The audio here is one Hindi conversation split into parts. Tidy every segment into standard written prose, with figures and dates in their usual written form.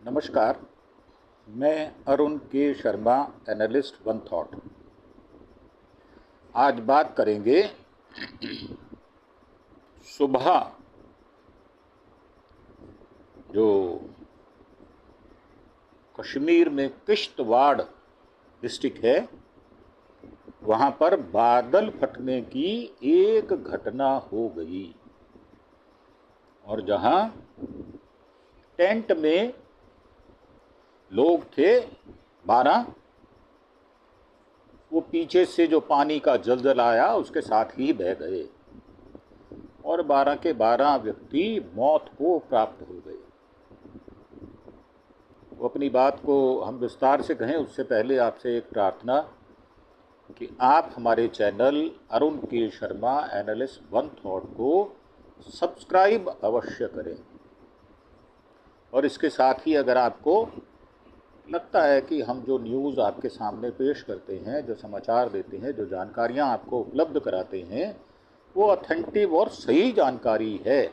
नमस्कार। मैं अरुण के शर्मा, एनालिस्ट वन थॉट। आज बात करेंगे सुबह जो कश्मीर में किश्तवाड़ डिस्ट्रिक्ट है, वहाँ पर बादल फटने की एक घटना हो गई और जहाँ टेंट में लोग थे 12, वो पीछे से जो पानी का जलजल आया उसके साथ ही बह गए और 12 के 12 व्यक्ति मौत को प्राप्त हो गए। वो अपनी बात को हम विस्तार से कहें उससे पहले आपसे एक प्रार्थना कि आप हमारे चैनल अरुण के शर्मा, एनालिस्ट वन थॉट को सब्सक्राइब अवश्य करें। और इसके साथ ही अगर आपको लगता है कि हम जो न्यूज़ आपके सामने पेश करते हैं, जो समाचार देते हैं, जो जानकारियां आपको उपलब्ध कराते हैं, वो ऑथेंटिक और सही जानकारी है,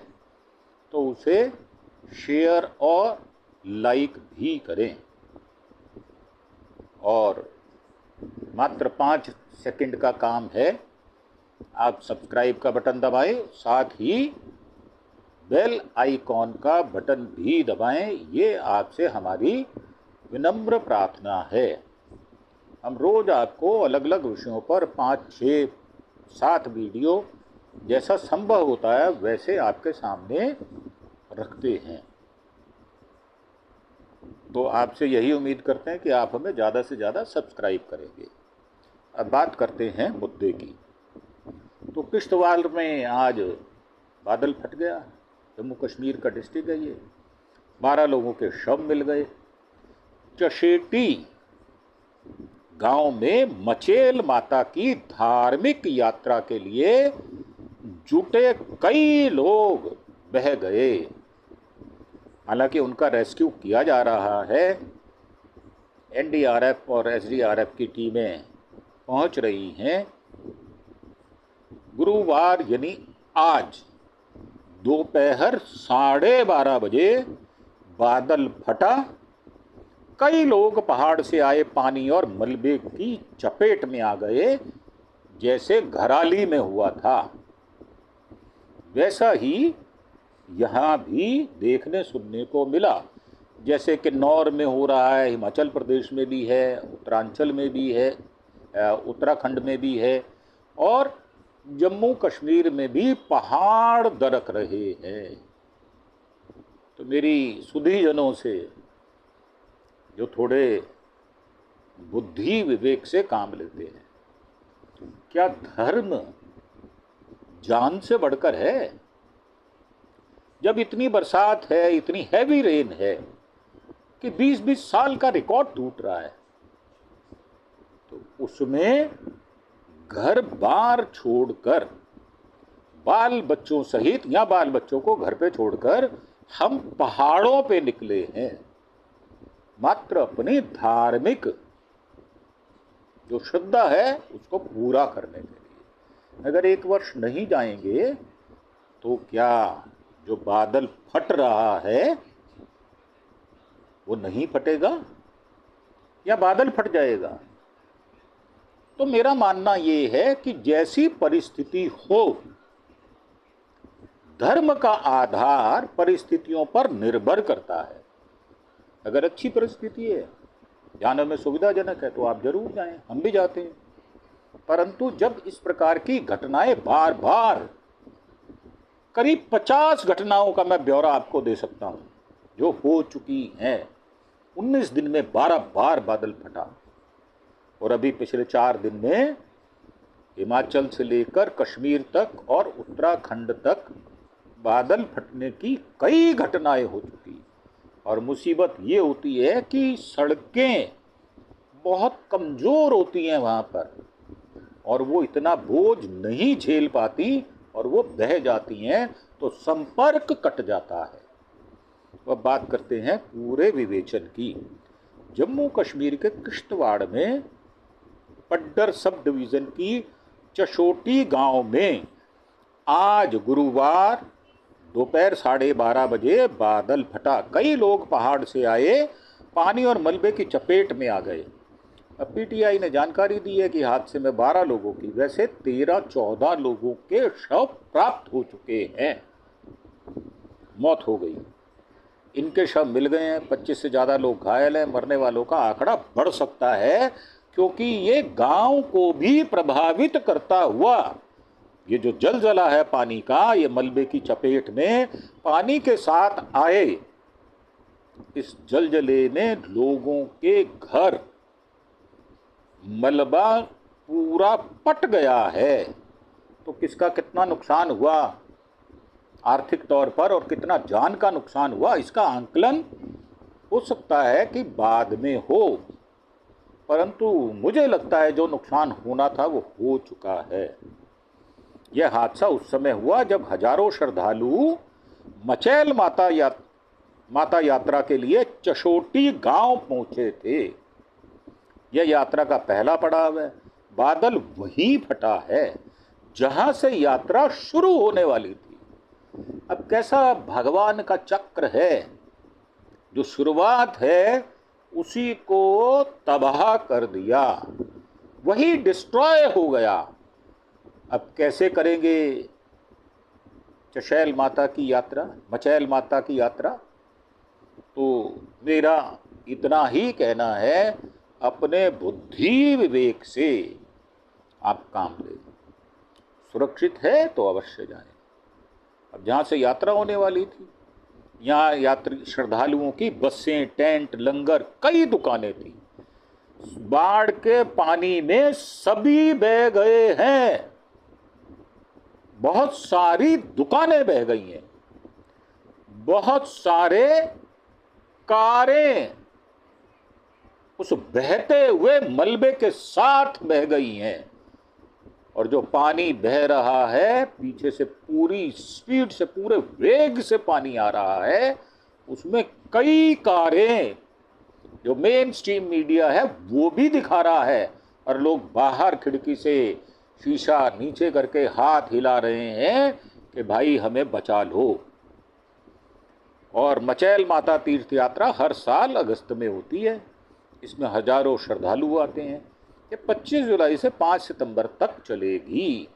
तो उसे शेयर और लाइक भी करें। और मात्र 5 सेकंड का काम है, आप सब्सक्राइब का बटन दबाएं, साथ ही बेल आइकॉन का बटन भी दबाएं। ये आपसे हमारी विनम्र प्रार्थना है। हम रोज़ आपको अलग अलग विषयों पर 5, 6, 7 वीडियो जैसा संभव होता है वैसे आपके सामने रखते हैं। तो आपसे यही उम्मीद करते हैं कि आप हमें ज़्यादा से ज़्यादा सब्सक्राइब करेंगे। अब बात करते हैं मुद्दे की। तो किश्तवाड़ में आज बादल फट गया। जम्मू कश्मीर का डिस्ट्रिक्ट है ये। 12 लोगों के शव मिल गए। चशेटी गांव में मचेल माता की धार्मिक यात्रा के लिए जुटे कई लोग बह गए। हालांकि उनका रेस्क्यू किया जा रहा है। एनडीआरएफ और एसडीआरएफ की टीमें पहुंच रही हैं। गुरुवार यानी आज दोपहर 12:30 बजे बादल फटा। कई लोग पहाड़ से आए पानी और मलबे की चपेट में आ गए, जैसे घराली में हुआ था। वैसा ही यहाँ भी देखने सुनने को मिला, जैसे किन्नौर में हो रहा है, हिमाचल प्रदेश में भी है, उत्तरांचल में भी है, उत्तराखंड में भी है और जम्मू कश्मीर में भी पहाड़ दरक रहे हैं। तो मेरी सुधीजनों से, जो थोड़े बुद्धि विवेक से काम लेते हैं, क्या धर्म जान से बढ़कर है? जब इतनी बरसात है, इतनी हैवी रेन है कि 20-20 साल का रिकॉर्ड टूट रहा है, तो उसमें घर बार छोड़कर, बाल बच्चों सहित या बाल बच्चों को घर पे छोड़कर हम पहाड़ों पे निकले हैं, मात्र अपनी धार्मिक जो श्रद्धा है उसको पूरा करने के लिए। अगर 1 वर्ष नहीं जाएंगे तो क्या जो बादल फट रहा है वो नहीं फटेगा या बादल फट जाएगा? तो मेरा मानना ये है कि जैसी परिस्थिति हो, धर्म का आधार परिस्थितियों पर निर्भर करता है। अगर अच्छी परिस्थिति है, जाने में सुविधाजनक है, तो आप जरूर जाएं, हम भी जाते हैं। परंतु जब इस प्रकार की घटनाएं बार बार, करीब 50 घटनाओं का मैं ब्यौरा आपको दे सकता हूं जो हो चुकी हैं। 19 दिन में 12 बार बादल फटा और अभी पिछले 4 दिन में हिमाचल से लेकर कश्मीर तक और उत्तराखंड तक बादल फटने की कई घटनाएं हो चुकी। और मुसीबत ये होती है कि सड़कें बहुत कमज़ोर होती हैं वहाँ पर और वो इतना बोझ नहीं झेल पाती और वो बह जाती हैं, तो संपर्क कट जाता है। अब बात करते हैं पूरे विवेचन की। जम्मू कश्मीर के किश्तवाड़ में पड्डर सब डिवीज़न की चशोटी गांव में आज गुरुवार दोपहर 12:30 बजे बादल फटा, कई लोग पहाड़ से आए, पानी और मलबे की चपेट में आ गए। अब पीटीआई ने जानकारी दी है कि हादसे में 12 लोगों की, वैसे 13-14 लोगों के शव प्राप्त हो चुके हैं, मौत हो गई। इनके शव मिल गए हैं, 25 से ज़्यादा लोग घायल हैं। मरने वालों का आंकड़ा बढ़ सकता है, क्योंकि ये गांव को भी प्रभावित करता हुआ, ये जो जलजला है पानी का, ये मलबे की चपेट में पानी के साथ आए, इस जलजले ने लोगों के घर, मलबा पूरा पट गया है। तो किसका कितना नुकसान हुआ आर्थिक तौर पर और कितना जान का नुकसान हुआ, इसका आंकलन हो सकता है कि बाद में हो, परंतु मुझे लगता है जो नुकसान होना था वो हो चुका है। यह हादसा उस समय हुआ जब हजारों श्रद्धालु मचैल माता यात्रा के लिए चशोटी गांव पहुंचे थे। यह यात्रा का पहला पड़ाव है। बादल वहीं फटा है जहां से यात्रा शुरू होने वाली थी। अब कैसा भगवान का चक्र है, जो शुरुआत है उसी को तबाह कर दिया, वही डिस्ट्रॉय हो गया। अब कैसे करेंगे चशैल माता की यात्रा, मचैल माता की यात्रा? तो मेरा इतना ही कहना है, अपने बुद्धि विवेक से आप काम लें। सुरक्षित है तो अवश्य जाएं। अब जहाँ से यात्रा होने वाली थी, यहाँ यात्री श्रद्धालुओं की बसें, टेंट, लंगर, कई दुकानें थी, बाढ़ के पानी में सभी बह गए हैं। बहुत सारी दुकानें बह गई हैं, बहुत सारे कारें उस बहते हुए मलबे के साथ बह गई हैं। और जो पानी बह रहा है पीछे से, पूरी स्पीड से, पूरे वेग से पानी आ रहा है, उसमें कई कारें, जो मेन स्ट्रीम मीडिया है वो भी दिखा रहा है, और लोग बाहर खिड़की से शीशा नीचे करके हाथ हिला रहे हैं कि भाई हमें बचा लो। और मचैल माता तीर्थ यात्रा हर साल अगस्त में होती है, इसमें हजारों श्रद्धालु आते हैं। ये 25 जुलाई से 5 सितंबर तक चलेगी,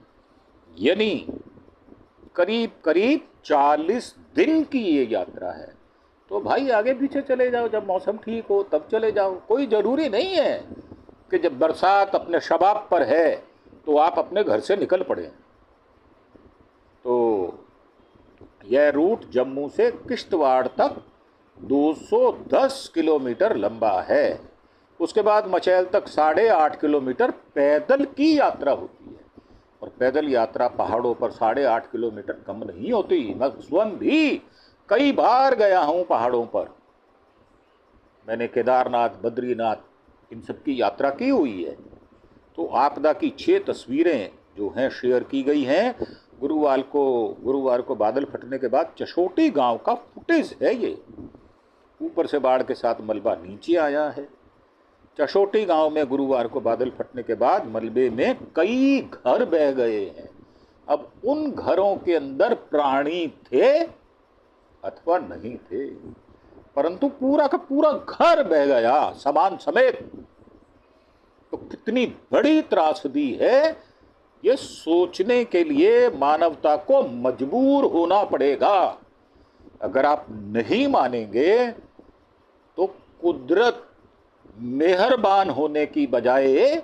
यानी करीब करीब 40 दिन की ये यात्रा है। तो भाई आगे पीछे चले जाओ, जब मौसम ठीक हो तब चले जाओ। कोई ज़रूरी नहीं है कि जब बरसात अपने शबाब पर है तो आप अपने घर से निकल पड़े। तो यह रूट जम्मू से किश्तवाड़ तक 210 किलोमीटर लंबा है। उसके बाद मचैल तक 8.5 किलोमीटर पैदल की यात्रा होती है। और पैदल यात्रा पहाड़ों पर 8.5 किलोमीटर कम नहीं होती। मैं स्वयं भी कई बार गया हूँ पहाड़ों पर। मैंने केदारनाथ, बद्रीनाथ, इन सब की यात्रा की हुई है। तो आपदा की 6 तस्वीरें जो हैं शेयर की गई हैं। गुरुवार को बादल फटने के बाद चशोटी गांव का फुटेज है ये। ऊपर से बाढ़ के साथ मलबा नीचे आया है। चशोटी गांव में गुरुवार को बादल फटने के बाद मलबे में कई घर बह गए हैं। अब उन घरों के अंदर प्राणी थे अथवा नहीं थे, परंतु पूरा का पूरा घर बह गया सामान समेत। तो कितनी बड़ी त्रासदी है, ये सोचने के लिए मानवता को मजबूर होना पड़ेगा। अगर आप नहीं मानेंगे तो कुदरत मेहरबान होने की बजाय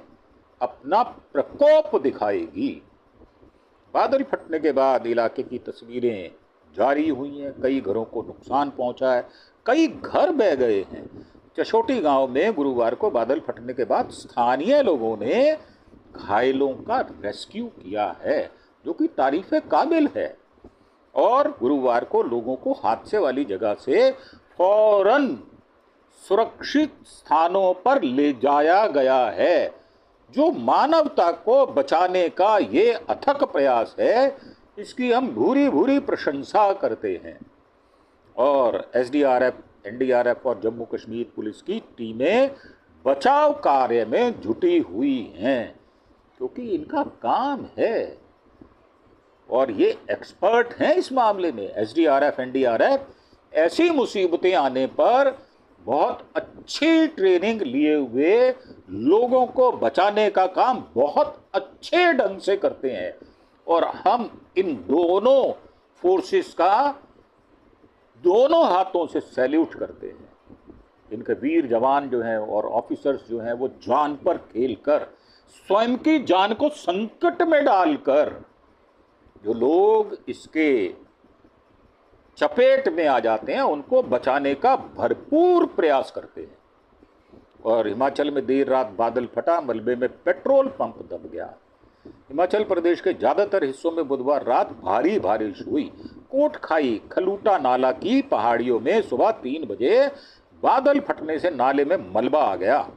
अपना प्रकोप दिखाएगी। बादल फटने के बाद इलाके की तस्वीरें जारी हुई हैं। कई घरों को नुकसान पहुंचा है, कई घर बह गए हैं। चशोटी गांव में गुरुवार को बादल फटने के बाद स्थानीय लोगों ने घायलों का रेस्क्यू किया है, जो कि तारीफ़े काबिल है। और गुरुवार को लोगों को हादसे वाली जगह से फौरन सुरक्षित स्थानों पर ले जाया गया है। जो मानवता को बचाने का ये अथक प्रयास है, इसकी हम भूरी भूरी प्रशंसा करते हैं। और एसडीआरएफ, एनडीआरएफ और जम्मू कश्मीर पुलिस की टीमें बचाव कार्य में जुटी हुई हैं, क्योंकि इनका काम है। और ये एक्सपर्ट हैं इस मामले में, एसडीआरएफ, एनडीआरएफ। ऐसी मुसीबतें आने पर बहुत अच्छी ट्रेनिंग लिए हुए लोगों को बचाने का काम बहुत अच्छे ढंग से करते हैं। और हम इन दोनों फोर्सेस का दोनों हाथों से सैल्यूट करते हैं। इनके वीर जवान जो हैं और ऑफिसर्स जो हैं वो जान पर खेलकर, स्वयं की जान को संकट में डालकर जो लोग इसके चपेट में आ जाते हैं उनको बचाने का भरपूर प्रयास करते हैं। और हिमाचल में देर रात बादल फटा, मलबे में पेट्रोल पंप दब गया। हिमाचल प्रदेश के ज़्यादातर हिस्सों में बुधवार रात भारी बारिश हुई। कोटखाई खलूटा नाला की पहाड़ियों में सुबह 3 बजे बादल फटने से नाले में मलबा आ गया,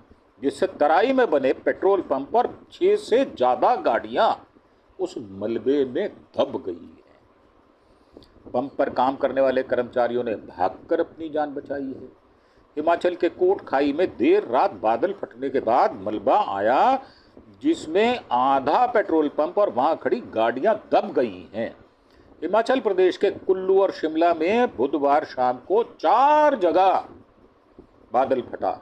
जिससे तराई में बने पेट्रोल पंप पर 6 से ज़्यादा गाड़ियां उस मलबे में दब गई हैं। पंप पर काम करने वाले कर्मचारियों ने भागकर अपनी जान बचाई है। हिमाचल के कोटखाई में देर रात बादल फटने के बाद मलबा आया, जिसमें आधा पेट्रोल पंप और वहां खड़ी गाड़ियां दब गई हैं। हिमाचल प्रदेश के कुल्लू और शिमला में बुधवार शाम को 4 जगह बादल फटा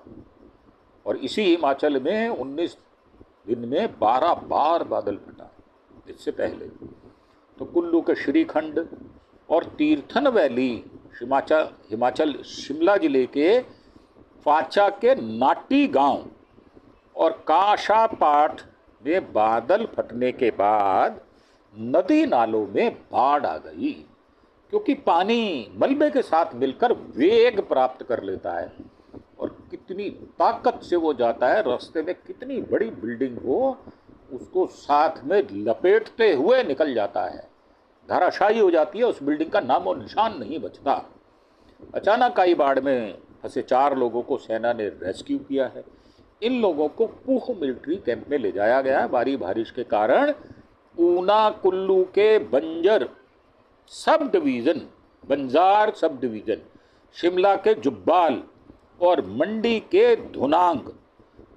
और इसी हिमाचल में 19 दिन में 12 बार बादल फटा। इससे पहले तो कुल्लू के श्रीखंड और तीर्थन वैली हिमाचल शिमला जिले के फाचा के नाटी गांव और काशापाठ में बादल फटने के बाद नदी नालों में बाढ़ आ गई, क्योंकि पानी मलबे के साथ मिलकर वेग प्राप्त कर लेता है और कितनी ताकत से वो जाता है। रास्ते में कितनी बड़ी बिल्डिंग हो उसको साथ में लपेटते हुए निकल जाता है, धराशायी हो जाती है, उस बिल्डिंग का नामो निशान नहीं बचता। अचानक आई बाढ़ में फंसे 4 लोगों को सेना ने रेस्क्यू किया है। इन लोगों को पूह मिलिट्री कैंप में ले जाया गया है। भारी बारिश के कारण ऊना कुल्लू के बंजार सब डिवीज़न, शिमला के जुब्बाल और मंडी के धुनांग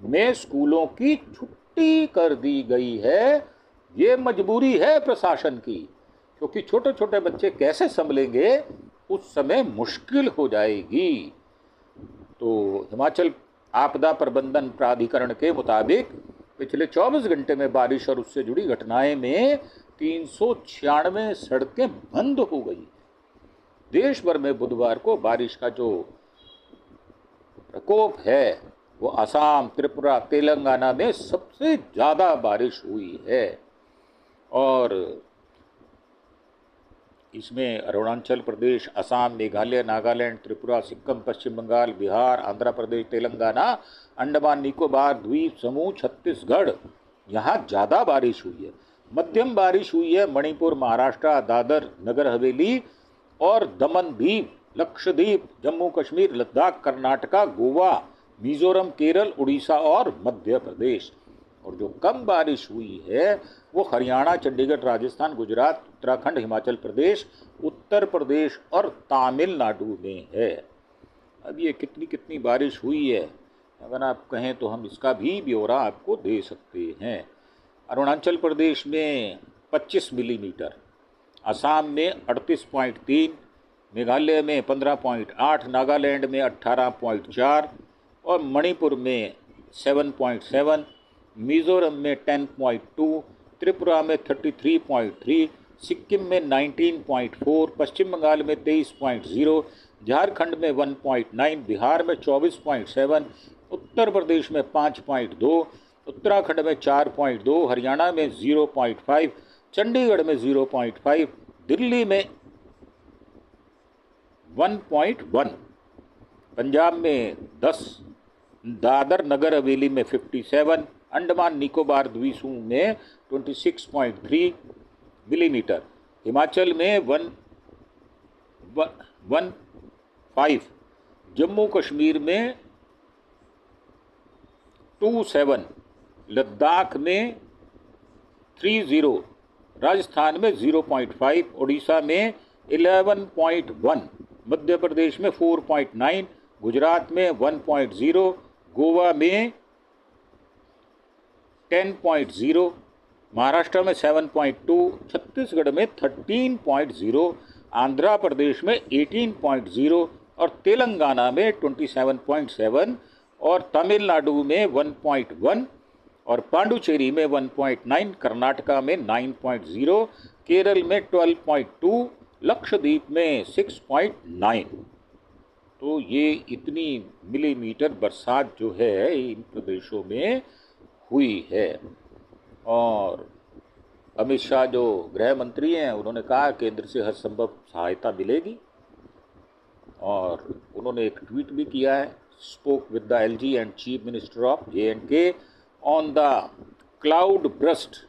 में स्कूलों की छुट्टी कर दी गई है। ये मजबूरी है प्रशासन की, क्योंकि छोटे छोटे बच्चे कैसे संभलेंगे, उस समय मुश्किल हो जाएगी। तो हिमाचल आपदा प्रबंधन प्राधिकरण के मुताबिक पिछले 24 घंटे में बारिश और उससे जुड़ी घटनाएं में 396 सड़कें बंद हो गई। देश भर में बुधवार को बारिश का जो प्रकोप है वो असम, त्रिपुरा, तेलंगाना में सबसे ज़्यादा बारिश हुई है। और इसमें अरुणाचल प्रदेश, असम, मेघालय, नागालैंड, त्रिपुरा, सिक्किम, पश्चिम बंगाल, बिहार, आंध्र प्रदेश, तेलंगाना, अंडमान निकोबार द्वीप समूह, छत्तीसगढ़, यहाँ ज़्यादा बारिश हुई है। मध्यम बारिश हुई है मणिपुर, महाराष्ट्र, दादर नगर हवेली और दमन द्वीप, लक्षद्वीप, जम्मू कश्मीर, लद्दाख, कर्नाटका, गोवा, मिजोरम, केरल, उड़ीसा और मध्य प्रदेश। और जो कम बारिश हुई है वो हरियाणा, चंडीगढ़, राजस्थान, गुजरात, उत्तराखंड, हिमाचल प्रदेश, उत्तर प्रदेश और तमिलनाडु में है। अब ये कितनी बारिश हुई है, अगर आप कहें तो हम इसका भी ब्यौरा आपको दे सकते हैं। अरुणाचल प्रदेश में 25 मिलीमीटर, असम में 38.3, मेघालय में 15.8, नागालैंड में 18.4 और मणिपुर में 7.7, मिजोरम में 10.2, त्रिपुरा में 33.3, सिक्किम में 19.4, पश्चिम बंगाल में 23.0, झारखंड में 1.9, बिहार में 24.7, उत्तर प्रदेश में 5.2, उत्तराखंड में 4.2, हरियाणा में 0.5, चंडीगढ़ में 0.5, दिल्ली में 1.1, पंजाब में 10, दादर नगर हवेली में 57, अंडमान निकोबार द्वीप समूह में 26.3 मिलीमीटर, हिमाचल में 1.5, जम्मू कश्मीर में 2.7, लद्दाख में 3.0, राजस्थान में 0.5, उड़ीसा में 11.1, मध्य प्रदेश में 4.9, गुजरात में 1.0, गोवा में 10.0, महाराष्ट्र में 7.2, छत्तीसगढ़ में 13.0, आंध्र प्रदेश में 18.0 और तेलंगाना में 27.7 और तमिलनाडु में 1.1 और पांडुचेरी में 1.9, कर्नाटका में 9.0, केरल में 12.2, लक्षद्वीप में 6.9। तो ये इतनी मिलीमीटर बरसात जो है इन प्रदेशों में हुई है। और अमित शाह जो गृह मंत्री हैं उन्होंने कहा केंद्र से हर संभव सहायता मिलेगी। और उन्होंने एक ट्वीट भी किया है, spoke with the LG and chief minister of J&K on the cloud burst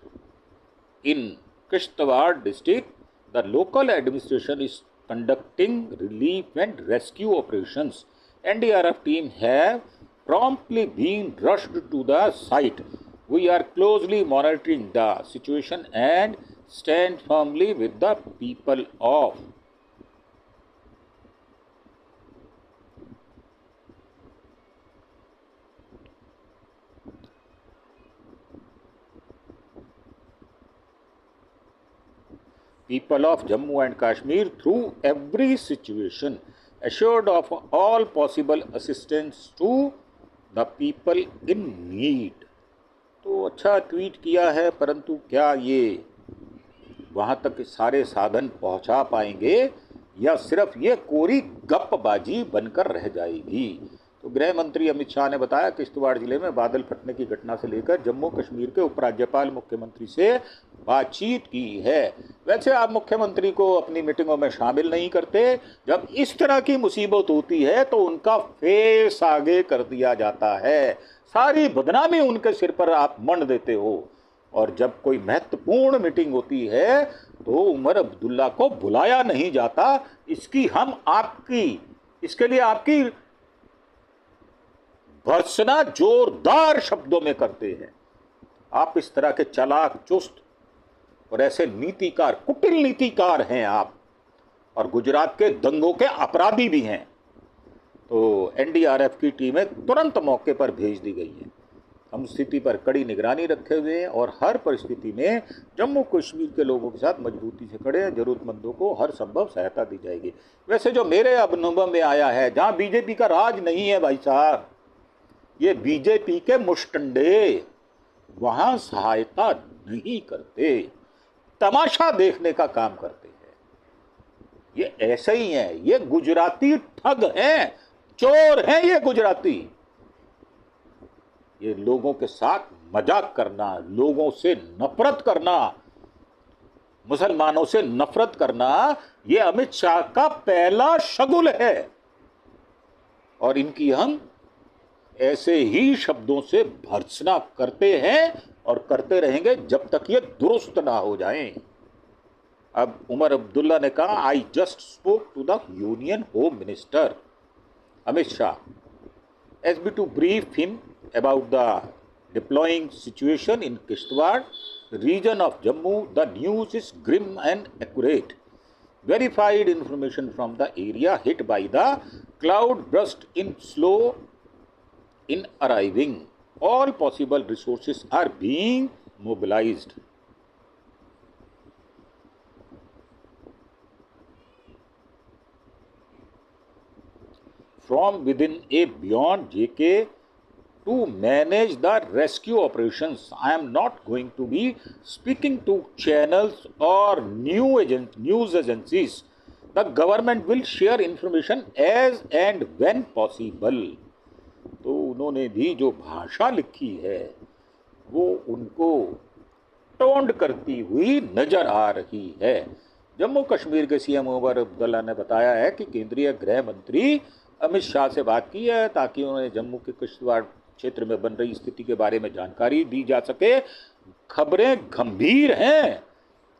in Kishtwar district. The local administration is conducting relief and rescue operations. NDRF team have promptly been rushed to the site. We are closely monitoring the situation and stand firmly with the people of Jammu and Kashmir through every situation, assured of all possible assistance to the people in need. तो अच्छा ट्वीट किया है, परंतु क्या ये वहाँ तक सारे साधन पहुँचा पाएंगे या सिर्फ ये कोरी गप्पबाजी बनकर रह जाएगी। तो गृह मंत्री अमित शाह ने बताया किश्तवाड़ जिले में बादल फटने की घटना से लेकर जम्मू कश्मीर के उपराज्यपाल मुख्यमंत्री से बातचीत की है। वैसे आप मुख्यमंत्री को अपनी मीटिंगों में शामिल नहीं करते, जब इस तरह की मुसीबत होती है तो उनका फेस आगे कर दिया जाता है, सारी बदनामी उनके सिर पर आप मंड देते हो। और जब कोई महत्वपूर्ण मीटिंग होती है तो उमर अब्दुल्ला को बुलाया नहीं जाता, इसके लिए आपकी भर्त्सना जोरदार शब्दों में करते हैं। आप इस तरह के चालाक चुस्त और ऐसे नीतिकार, कुटिल नीतिकार हैं आप, और गुजरात के दंगों के अपराधी भी हैं। तो एनडीआरएफ की टीमें तुरंत मौके पर भेज दी गई हैं। हम स्थिति पर कड़ी निगरानी रखे हुए हैं और हर परिस्थिति में जम्मू कश्मीर के लोगों के साथ मजबूती से खड़े हैं। जरूरतमंदों को हर संभव सहायता दी जाएगी। वैसे जो मेरे अनुभव में आया है, जहां बीजेपी का राज नहीं है भाई साहब, ये बीजेपी के मुष्टंडे वहां सहायता नहीं करते, तमाशा देखने का काम करते हैं। ये ऐसे ही हैं, ये गुजराती ठग हैं, चोर हैं ये गुजराती। ये लोगों के साथ मजाक करना, लोगों से नफरत करना, मुसलमानों से नफरत करना, ये अमित शाह का पहला शगुल है। और इनकी हम ऐसे ही शब्दों से भर्त्सना करते हैं और करते रहेंगे जब तक ये दुरुस्त ना हो जाएं। अब उमर अब्दुल्ला ने कहा, I just spoke to the union home minister Amit Shah as be to brief him about the deploying situation in Kishtwar region of Jammu. The news is grim and accurate. Verified information from the area hit by the cloud burst in slow in arriving. All possible resources are being mobilized. From within a beyond JK to manage the rescue operations. I am not going to be speaking to channels or news agencies. The government will share information as and when possible. तो उन्होंने भी जो भाषा लिखी है वो उनको टोंड करती हुई नजर आ रही है। जम्मू कश्मीर के सीएम उमर अब्दुल्ला ने बताया है कि केंद्रीय गृह मंत्री अमित शाह से बात की है ताकि उन्हें जम्मू के किश्तवाड़ क्षेत्र में बन रही स्थिति के बारे में जानकारी दी जा सके। खबरें गंभीर हैं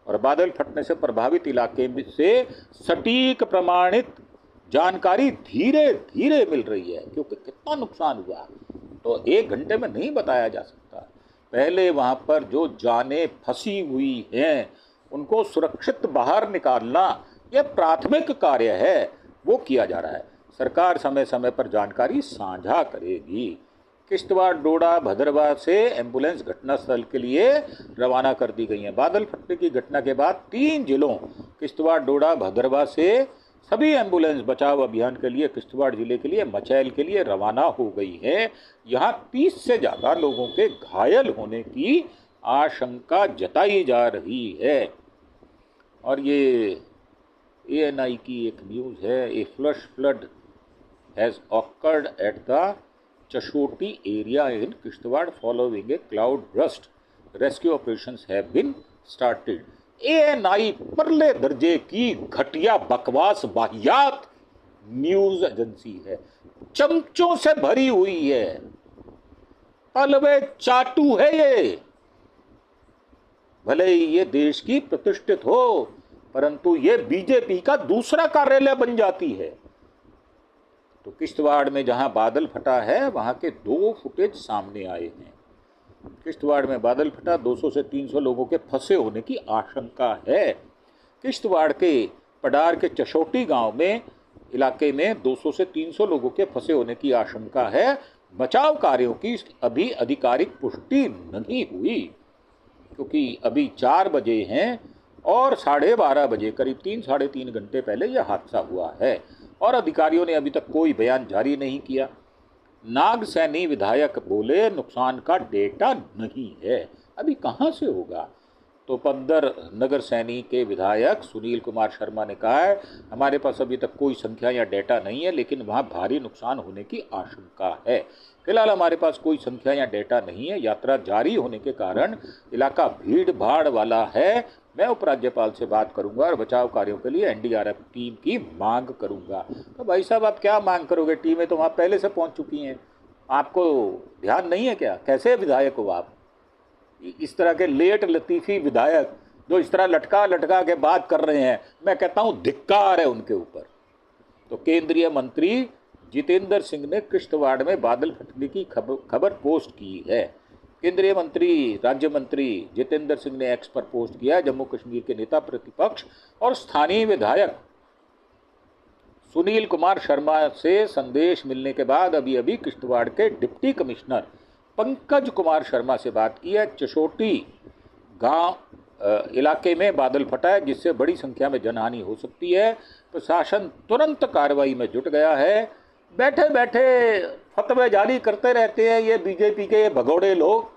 और बादल फटने से प्रभावित इलाके से सटीक प्रमाणित जानकारी धीरे धीरे मिल रही है, क्योंकि कितना नुकसान हुआ तो 1 घंटे में नहीं बताया जा सकता। पहले वहां पर जो जानें फंसी हुई हैं उनको सुरक्षित बाहर निकालना यह प्राथमिक कार्य है, वो किया जा रहा है। सरकार समय समय पर जानकारी साझा करेगी। किश्तवाड़, डोडा, भदरवाह से एम्बुलेंस घटनास्थल के लिए रवाना कर दी गई हैं। बादल फटने की घटना के बाद 3 जिलों किश्तवाड़, डोडा, भदरवाह से सभी एम्बुलेंस बचाव अभियान के लिए किश्तवाड़ जिले के लिए मचैल के लिए रवाना हो गई है। यहाँ 30 से ज़्यादा लोगों के घायल होने की आशंका जताई जा रही है। और ये ANI की एक न्यूज़ है। A flash flood has occurred at the Chashoti area in Kishtwar following a cloudburst, rescue operations have been started. ANI परले दर्जे की घटिया बकवास वाहियात न्यूज़ एजेंसी है, चमचों से भरी हुई है, तलवे चाटू है ये। भले ही ये देश की प्रतिष्ठित हो, परंतु ये बीजेपी का दूसरा कार्यालय बन जाती है। तो किश्तवाड़ में जहां बादल फटा है वहां के 2 फुटेज सामने आए हैं। किश्तवाड़ में बादल फटा, 200 से 300 लोगों के फंसे होने की आशंका है। किश्तवाड़ के पडार के चशोटी गांव में इलाके में 200 से 300 लोगों के फंसे होने की आशंका है। बचाव कार्यों की अभी आधिकारिक पुष्टि नहीं हुई, क्योंकि अभी 4 बजे हैं और 12:30 बजे, करीब 3 साढ़े 3 घंटे पहले यह हादसा हुआ है और अधिकारियों ने अभी तक कोई बयान जारी नहीं किया। नागसैनी विधायक बोले नुकसान का डेटा नहीं है। अभी कहाँ से होगा? तो पंदर नगर सैनी के विधायक सुनील कुमार शर्मा ने कहा है, हमारे पास अभी तक कोई संख्या या डेटा नहीं है, लेकिन वहाँ भारी नुकसान होने की आशंका है। फिलहाल हमारे पास कोई संख्या या डेटा नहीं है। यात्रा जारी होने के कारण इलाका भीड़ भाड़ वाला है। मैं उपराज्यपाल से बात करूंगा और बचाव कार्यों के लिए NDRF टीम की मांग करूंगा। तो भाई साहब, आप क्या मांग करोगे? टीमें तो वहाँ पहले से पहुँच चुकी हैं। आपको ध्यान नहीं है क्या? कैसे विधायक हो आप? इस तरह के लेट लतीफ़ी विधायक जो इस तरह लटका लटका के बात कर रहे हैं, मैं कहता हूँ धिक्कार है उनके ऊपर। तो केंद्रीय मंत्री जितेंद्र सिंह ने किश्तवाड़ में बादल फटने की खबर पोस्ट की है। केंद्रीय मंत्री राज्य मंत्री जितेंद्र सिंह ने एक्स पर पोस्ट किया है। जम्मू कश्मीर के नेता प्रतिपक्ष और स्थानीय विधायक सुनील कुमार शर्मा से संदेश मिलने के बाद अभी अभी किश्तवाड़ के डिप्टी कमिश्नर पंकज कुमार शर्मा से बात की है। चशोटी गांव इलाके में बादल फटा है, जिससे बड़ी संख्या में जनहानि हो सकती है। प्रशासन तुरंत कार्रवाई में जुट गया है। बैठे बैठे फतवे जारी करते रहते हैं ये बीजेपी के भगोड़े लोग।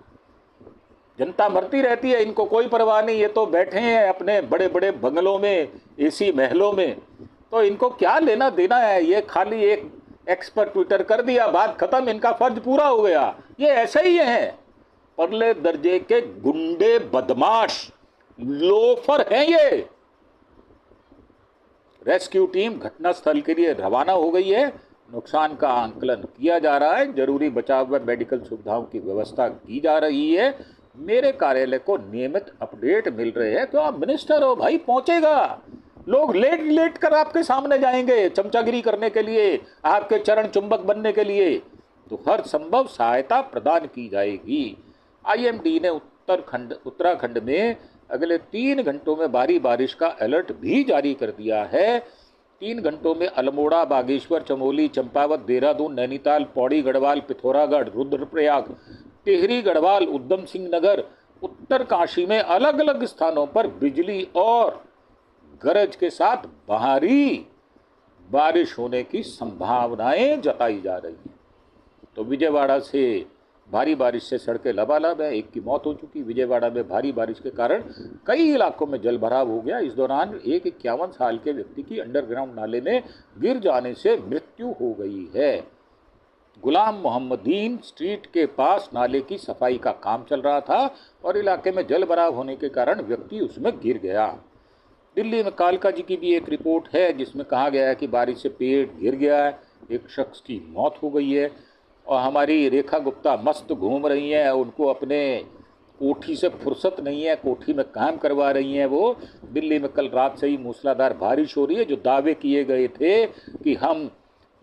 जनता मरती रहती है, इनको कोई परवाह नहीं। ये तो बैठे हैं अपने बड़े बड़े बंगलों में, AC महलों में, तो इनको क्या लेना देना है? ये खाली एक एक्स पर ट्विटर कर दिया, बात खत्म, इनका फर्ज पूरा हो गया। ये ऐसे ही हैं, परले दर्जे के गुंडे बदमाश लोफर हैं ये। रेस्क्यू टीम घटनास्थल के लिए रवाना हो गई है। नुकसान का आंकलन किया जा रहा है। जरूरी बचाव व मेडिकल सुविधाओं की व्यवस्था की जा रही है। मेरे कार्यालय को नियमित अपडेट मिल रहे हैं। तो आप मिनिस्टर हो भाई, पहुंचेगा। लोग लेट लेट कर आपके सामने जाएंगे चमचागिरी करने के लिए, आपके चरण चुंबक बनने के लिए। तो हर संभव सहायता प्रदान की जाएगी। IMD ने उत्तराखंड में अगले 3 घंटों में भारी बारिश का अलर्ट भी जारी कर दिया है। 3 घंटों में अल्मोड़ा, बागेश्वर, चमोली, चंपावत, देहरादून, नैनीताल, पौड़ी गढ़वाल, पिथौरागढ़, रुद्रप्रयाग, टिहरी गढ़वाल, उधम सिंह नगर, उत्तरकाशी में अलग अलग स्थानों पर बिजली और गरज के साथ भारी बारिश होने की संभावनाएं जताई जा रही हैं। तो विजयवाड़ा से भारी बारिश से सड़कें लबालब है। 1 की मौत हो चुकी। विजयवाड़ा में भारी बारिश के कारण कई इलाकों में जलभराव हो गया। इस दौरान एक 51 साल के व्यक्ति की अंडरग्राउंड नाले में गिर जाने से मृत्यु हो गई है। गुलाम मोहम्मदीन स्ट्रीट के पास नाले की सफाई का काम चल रहा था और इलाके में जलभराव होने के कारण व्यक्ति उसमें गिर गया। दिल्ली में कालका जी की भी एक रिपोर्ट है, जिसमें कहा गया है कि बारिश से पेड़ गिर गया है, एक शख्स की मौत हो गई है। और हमारी रेखा गुप्ता मस्त घूम रही हैं, उनको अपने कोठी से फुर्सत नहीं है, कोठी में काम करवा रही हैं वो। दिल्ली में कल रात से ही मूसलाधार बारिश हो रही है। जो दावे किए गए थे कि हम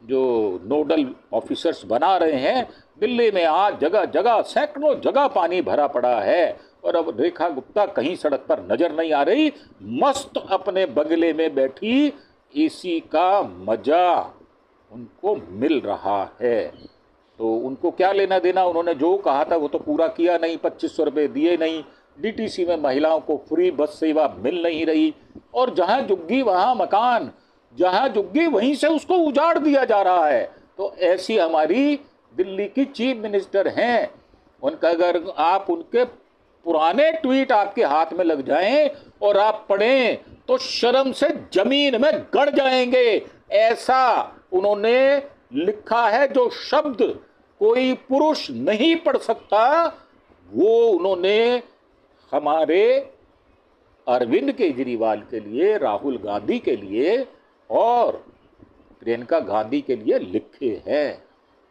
जो नोडल ऑफिसर्स बना रहे हैं, दिल्ली में आज जगह जगह सैकड़ों जगह पानी भरा पड़ा है। और अब रेखा गुप्ता कहीं सड़क पर नजर नहीं आ रही, मस्त अपने बंगले में बैठी AC का मजा उनको मिल रहा है। तो उनको क्या लेना देना, उन्होंने जो कहा था वो तो पूरा किया नहीं, 2500 रुपये दिए नहीं, डीटीसी में महिलाओं को फ्री बस सेवा मिल नहीं रही, और जहां झुग्गी वहां मकान, जहां झुग्गी वहीं से उसको उजाड़ दिया जा रहा है। तो ऐसी हमारी दिल्ली की चीफ मिनिस्टर हैं, उनका अगर आप उनके पुराने ट्वीट आपके हाथ में लग जाएं और आप पढ़ें तो शर्म से जमीन में गड़ जाएंगे। ऐसा उन्होंने लिखा है, जो शब्द कोई पुरुष नहीं पढ़ सकता वो उन्होंने हमारे अरविंद केजरीवाल के लिए, राहुल गांधी के लिए और प्रियंका गांधी के लिए लिखे हैं।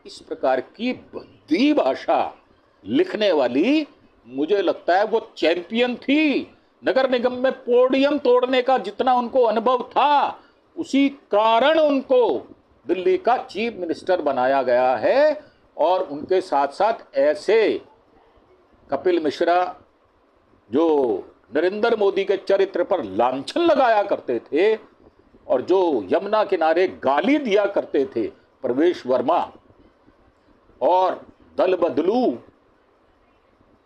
इस प्रकार की भद्दी भाषा लिखने वाली, मुझे लगता है वो चैंपियन थी। नगर निगम में पोडियम तोड़ने का जितना उनको अनुभव था, उसी कारण उनको दिल्ली का चीफ मिनिस्टर बनाया गया है। और उनके साथ साथ ऐसे कपिल मिश्रा जो नरेंद्र मोदी के चरित्र पर लांछन लगाया करते थे और जो यमुना किनारे गाली दिया करते थे, प्रवेश वर्मा, और दल बदलू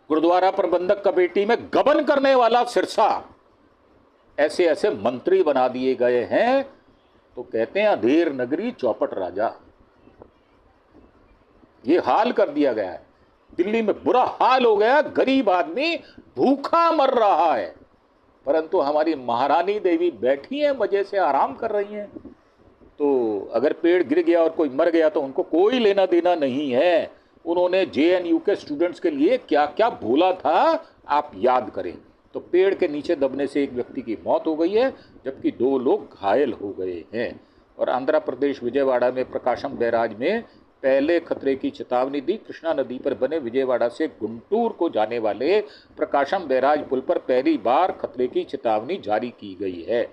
गुरुद्वारा प्रबंधक कमेटी में गबन करने वाला सिरसा, ऐसे ऐसे मंत्री बना दिए गए हैं। तो कहते हैं अधेर नगरी चौपट राजा, ये हाल कर दिया गया है। दिल्ली में बुरा हाल हो गया, गरीब आदमी भूखा मर रहा है, परंतु हमारी महारानी देवी बैठी है, मजे से आराम कर रही हैं। तो अगर पेड़ गिर गया और कोई मर गया तो उनको कोई लेना देना नहीं है। उन्होंने जेएनयू के स्टूडेंट्स के लिए क्या क्या बोला था आप याद करें। तो पेड़ के नीचे दबने से एक व्यक्ति की मौत हो गई है, जबकि 2 लोग घायल हो गए हैं। और आंध्र प्रदेश विजयवाड़ा में प्रकाशम बैराज में पहले खतरे की चेतावनी दी। कृष्णा नदी पर बने विजयवाड़ा से गुंटूर को जाने वाले प्रकाशम बैराज पुल पर पहली बार खतरे की चेतावनी जारी की गई है।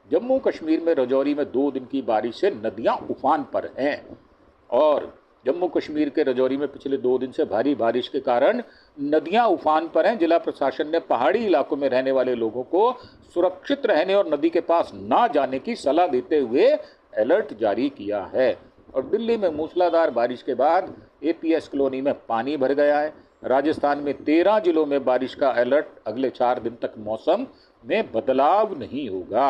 जम्मू कश्मीर में राजौरी में 2 दिन की बारिश से नदियां उफान पर हैं। और जम्मू कश्मीर के राजौरी में पिछले 2 दिन से भारी बारिश के कारण नदियां उफान पर हैं। जिला प्रशासन ने पहाड़ी इलाकों में रहने वाले लोगों को सुरक्षित रहने और नदी के पास ना जाने की सलाह देते हुए अलर्ट जारी किया है। और दिल्ली में मूसलाधार बारिश के बाद एपीएस कॉलोनी में पानी भर गया है। राजस्थान में 13 जिलों में बारिश का अलर्ट, अगले 4 दिन तक मौसम में बदलाव नहीं होगा।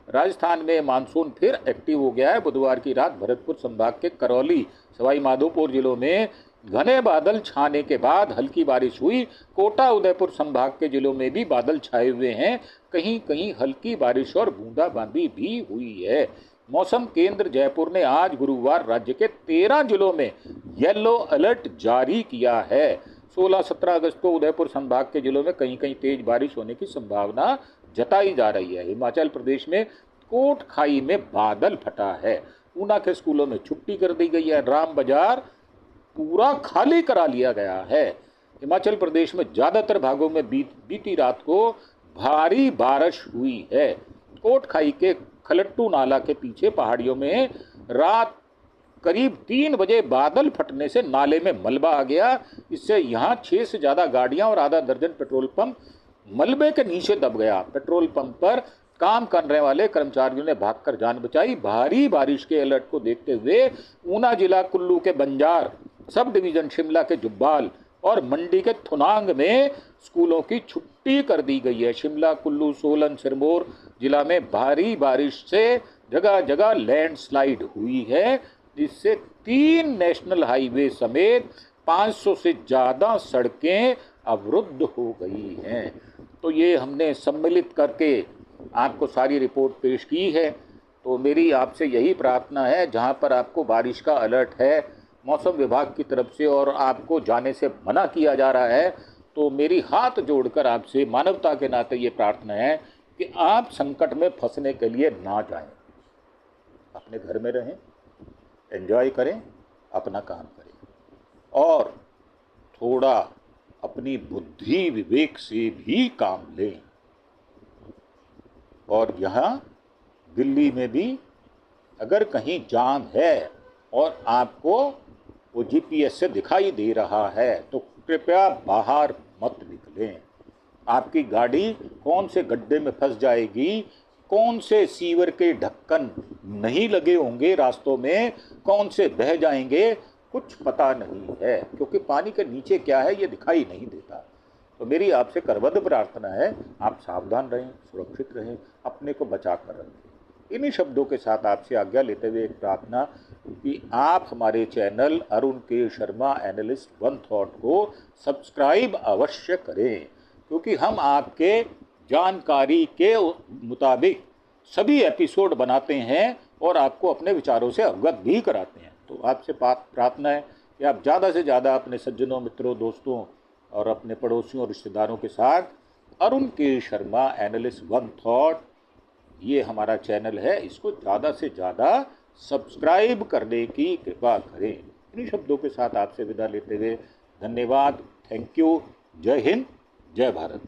राजस्थान में मानसून फिर एक्टिव हो गया है। बुधवार की रात भरतपुर संभाग के करौली, सवाई माधोपुर जिलों में घने बादल छाने के बाद हल्की बारिश हुई। कोटा, उदयपुर संभाग के जिलों में भी बादल छाए हुए हैं, कहीं कहीं हल्की बारिश और बूंदाबांदी भी हुई है। मौसम केंद्र जयपुर ने आज गुरुवार राज्य के 13 जिलों में येलो अलर्ट जारी किया है। 16-17 अगस्त को उदयपुर संभाग के जिलों में कहीं कहीं तेज बारिश होने की संभावना जताई जा रही है। हिमाचल प्रदेश में कोट खाई में बादल फटा है। ऊना के स्कूलों में छुट्टी कर दी गई है। राम बाजार पूरा खाली करा लिया गया है। हिमाचल प्रदेश में ज़्यादातर भागों में बीती रात को भारी बारिश हुई है। कोट खाई के खलट्टू नाला के पीछे पहाड़ियों में रात करीब 3 बजे बादल फटने से नाले में मलबा आ गया। इससे यहाँ 6 से ज़्यादा गाड़ियाँ और आधा दर्जन पेट्रोल पंप मलबे के नीचे दब गया। पेट्रोल पंप पर काम करने वाले कर्मचारियों ने भागकर जान बचाई। भारी बारिश के अलर्ट को देखते हुए ऊना जिला कुल्लू के बंजार, सब डिवीजन शिमला के जुब्बाल और मंडी के थुनांग में स्कूलों की छुट्टी कर दी गई है। शिमला, कुल्लू, सोलन, सिरमौर जिला में भारी बारिश से जगह जगह लैंडस्लाइड हुई है, जिससे 3 नेशनल हाईवे समेत 500 से ज़्यादा सड़कें अवरुद्ध हो गई हैं। तो ये हमने सम्मिलित करके आपको सारी रिपोर्ट पेश की है। तो मेरी आपसे यही प्रार्थना है, जहाँ पर आपको बारिश का अलर्ट है मौसम विभाग की तरफ से और आपको जाने से मना किया जा रहा है, तो मेरी हाथ जोड़कर आपसे मानवता के नाते ये प्रार्थना है कि आप संकट में फंसने के लिए ना जाएं। अपने घर में रहें, एंजॉय करें, अपना काम करें और थोड़ा अपनी बुद्धि विवेक से भी काम लें। और यहाँ दिल्ली में भी अगर कहीं जाम है और आपको वो जीपीएस से दिखाई दे रहा है तो कृपया बाहर मत निकलें। आपकी गाड़ी कौन से गड्ढे में फंस जाएगी, कौन से सीवर के ढक्कन नहीं लगे होंगे रास्तों में, कौन से बह जाएंगे, कुछ पता नहीं है, क्योंकि पानी के नीचे क्या है ये दिखाई नहीं देता। तो मेरी आपसे करबद्ध प्रार्थना है, आप सावधान रहें, सुरक्षित रहें, अपने को बचा कर रखें। इन्हीं शब्दों के साथ आपसे आज्ञा लेते हुए एक प्रार्थना कि आप हमारे चैनल अरुण के शर्मा एनालिस्ट वन थॉट को सब्सक्राइब अवश्य करें, क्योंकि हम आपके जानकारी के मुताबिक सभी एपिसोड बनाते हैं और आपको अपने विचारों से अवगत भी कराते हैं। तो आपसे प्रार्थना है कि आप ज़्यादा से ज़्यादा अपने सज्जनों, मित्रों, दोस्तों और अपने पड़ोसियों और रिश्तेदारों के साथ अरुण के शर्मा एनालिस्ट वन थॉट, ये हमारा चैनल है, इसको ज़्यादा से ज़्यादा सब्सक्राइब करने की कृपा करें। इन्हीं शब्दों के साथ आपसे विदा लेते हुए धन्यवाद, थैंक यू, जय हिंद, जय भारत।